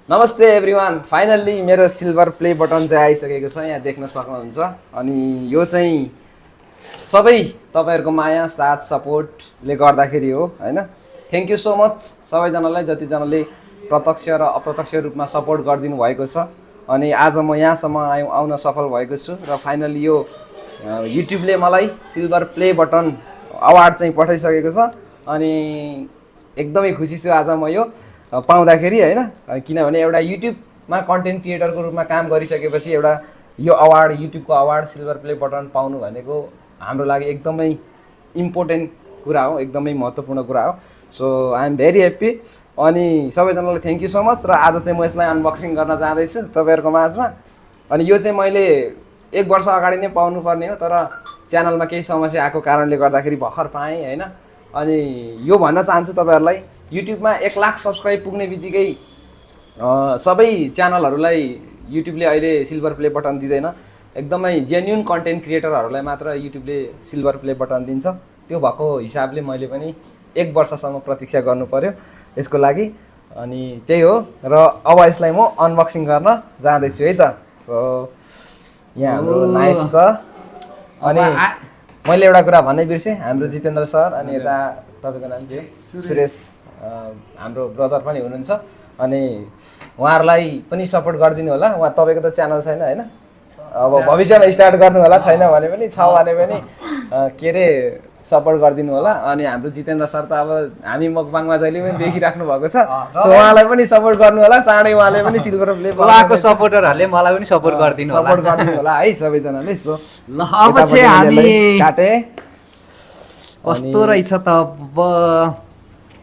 नमस्ते everyone, finally मेरो silver play button चाहिँ आइसकेको छ, यहाँ देख्न सक्नुहुन्छ। अनि यो चाहिँ सबै तपाईँहरूको माया साथ सपोर्टले गर्दाखेरि हो हैन। थ्याङ्क यू सो मच सबैजनालाई जतिजनाले प्रत्यक्ष र अप्रत्यक्ष रूपमा सपोर्ट गरिदिनु भएको छ। अनि आज म यहाँसम्म आउन सफल भएको छु र फाइनल्ली यो युट्युबले मलाई सिल्भर प्ले बटन अवार्ड चाहिँ पठाइसकेको छ। अनि एकदमै खुसी छु आज म यो पाउँदाखेरि हैन, किनभने एउटा युट्युबमा कन्टेन्ट क्रिएटरको रूपमा काम गरिसकेपछि एउटा यो अवार्ड, युट्युबको अवार्ड सिल्भर प्ले बटन पाउनु भनेको हाम्रो लागि एकदमै इम्पोर्टेन्ट कुरा हो, एकदमै महत्त्वपूर्ण कुरा हो। So I am very happy. अनि सबैजनालाई थ्याङ्क यू सो मच। र आज चाहिँ म यसलाई अनबक्सिङ गर्न जाँदैछु तपाईँहरूको माझमा। अनि यो चाहिँ मैले 1 वर्ष अगाडि नै पाउनुपर्ने हो, तर च्यानलमा केही समस्या आएको कारणले गर्दाखेरि भर्खर पाएँ हैन। अनि यो भन्न चाहन्छु तपाईँहरूलाई, युट्युबमा 1 लाख सब्सक्राइब पुग्ने बित्तिकै सबै च्यानलहरूलाई युट्युबले अहिले सिल्भर प्ले बटन दिँदैन। एकदमै जेन्युन कन्टेन्ट क्रिएटरहरूलाई मात्र युट्युबले सिल्भर प्ले बटन दिन्छ। त्यो भएको हिसाबले मैले पनि 1 वर्षसम्म प्रतीक्षा गर्नु पर्यो यसको लागि। अनि त्यही हो। र अब यसलाई म अनबक्सिङ गर्न जाँदैछु है त। सो यहाँ हाम्रो नाइफ छ। अनि मैले एउटा कुरा भन्नै बिर्सेँ, हाम्रो जितेन्द्र सर अनि यता तपाईँको नाम के? सुरेश, हाम्रो ब्रदर पनि हुनुहुन्छ। अनि उहाँहरूलाई पनि सपोर्ट गरिदिनु होला। उहाँ तपाईँको त च्यानल छैन हैन, अब भविष्यमा स्टार्ट गर्नु होला, छैन भने पनि छ भने पनि के अरे सपोर्ट गरिदिनु होला। अनि हाम्रो जितेन्द्र सर त अब हामी मकबाङमा जहिले पनि देखिराख्नु भएको छ, सो उहाँलाई पनि सपोर्ट गर्नु होला। चाँडै उहाँले पनि सिल्भर प्ले उहाँको सपोर्टरहरूले मलाई पनि सपोर्ट गरिदिनु होला है सबैजनाले। सो ल अब चाहिँ हामी काटे कस्तो रहेछ त। अब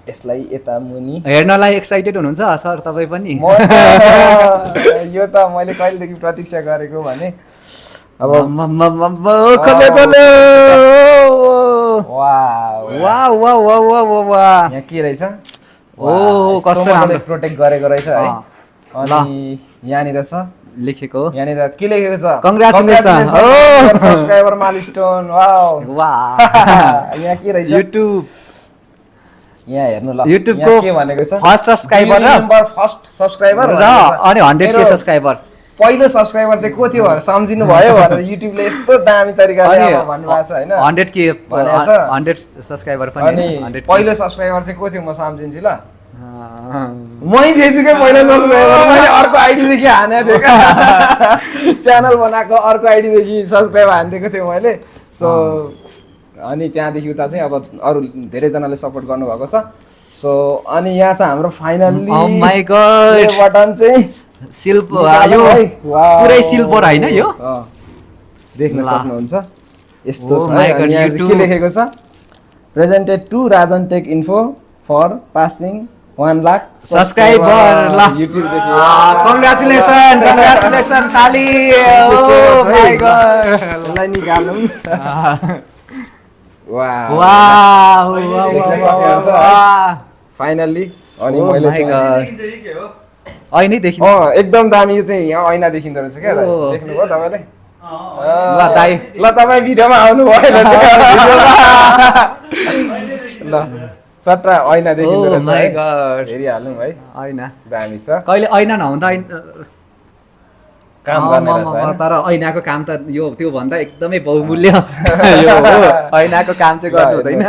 यसलाई यता मुनि हेर्नलाई एक्साइटेड हुनुहुन्छ सर तपाईँ पनि? यो त मैले कहिलेदेखि प्रतीक्षा गरेको भने अब यहाँ के रहेछ? ओ कस्तो राम्रो प्रोटेक्ट गरेको रहेछ है। अनि यहाँनिर छ लेखेको, यहाँनिर के लेखेको छ? Congratulation subscriber milestone. वाउ वाह। यहाँ के रहेछ? युट्युब, यहाँ हेर्नु ल, युट्युबको के भनेको छ? फर्स्ट सब्स्क्राइबर र फर्स्ट सब्स्क्राइबर र अनि 100K सब्स्क्राइबर। पहिलो सब्स्क्राइबर चाहिँ को थियो भनेर सम्झिनु भयो भनेर युट्युबले यस्तो दामी तरिकाले भन्नुभएको छ हैन। 100K 100 सब्स्क्राइबर पनि। अनि पहिलो सब्स्क्राइबर चाहिँ को थियो म सम्झिन्छु ल। मै थिएछु के पहिलो सब्स्क्राइबर। मैले अर्को आइडीदेखि हानेको थिएँ क्या, च्यानल बनाएको अर्को आइडीदेखि सब्स्क्राइब हानिदिएको थिएँ मैले। सो अनि त्यहाँदेखि उता चाहिँ अब अरू धेरैजनाले सपोर्ट गर्नुभएको छ। सो अनि यहाँ चाहिँ हाम्रो finally oh my God button चाहिँ सिल्भर, यो पुरै सिल्भर हैन, यो देख्न सक्नुहुन्छ यस्तो छ। अनि के लेखेको छ? Presented to Rajan tech info for passing 1 lakh subscriber. ल युट्युब देखि कङ्ग्रेचुलेसन, कङ्ग्रेचुलेसन ताली। ओ माय गॉड, यसलाई निकालौँ। Wow wow finally. अनि मैले ऐनै देखिन्छ एकदम दामी। यो चाहिँ यहाँ ऐना देखिँदो रहेछ क्या, देख्नुभयो तपाईँले? ल दाइ, ल तपाईँ भिडियोमा आउनु भएन ल, चट्रा ऐना देखिँदो रहेछ। माय गॉड हेरिहाल्नु है, ऐना दामी छ। कहिले ऐना नहुँदा काम गर्ने रहेछ। तर ऐनाको काम त यो त्यो भन्दा एकदमै बहुमूल्य यो हो, ऐनाको काम चाहिँ गर्नु हुँदैन।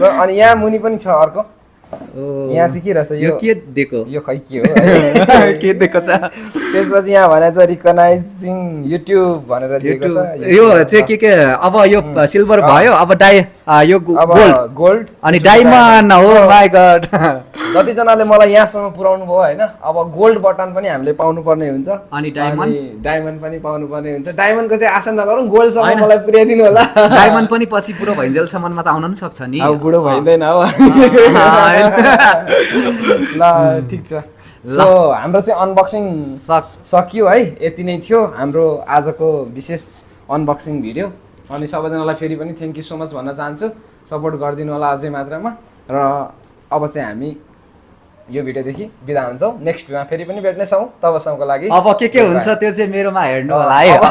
अनि यहाँ मुनि पनि छ अर्को, यहाँ चाहिँ के रहेछ? यो के दिएको? यो खै के हो के दिएको छ? त्यसपछि यहाँ भने चाहिँ रिकगनाइजिङ युट्युब भनेर दिएको छ। यो चाहिँ के अब यो सिल्भर भयो, अब यो गोल्ड अनि डायमन्ड। हो माय गॉड, जतिजनाले मलाई यहाँसम्म पुर्याउनु भयो होइन, अब गोल्ड बटन पनि हामीले पाउनु पर्ने हुन्छ। अनि डायमन्ड पनि पाउनु पर्ने हुन्छ। डायमन्डको चाहिँ आशा नगरौँ, गोल्डसम्म मलाई पुर्याइदिनु होला। डायमन्ड पनि पछि पुरो भइन्जेलसम्ममा त आउन पनि सक्छ नि, अब बुढो भइँदैन हो। ल ठिक छ। सो हाम्रो चाहिँ अनबक्सिङ सकियो है, यति नै थियो हाम्रो आजको विशेष अनबक्सिङ भिडियो। अनि सबैजनालाई फेरि पनि थ्याङ्क यू सो मच भन्न चाहन्छु, सपोर्ट गरिदिनु होला अझै मात्रामा। र अब चाहिँ हामी यो भिडियोदेखि बिदा हुन्छौँ, नेक्स्ट भिडियोमा फेरि पनि भेट्नेछौँ। तबसम्मको लागि अब के हुन्छ त्यो चाहिँ मेरोमा हेर्नु होला है। अब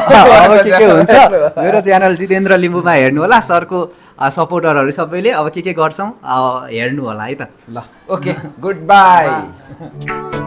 के हुन्छ मेरो च्यानल जितेन्द्र लिम्बूमा हेर्नु होला। सरको सपोर्टरहरू सबैले अब के गर्छौँ हेर्नु होला है त। ल ओके, गुड बाई।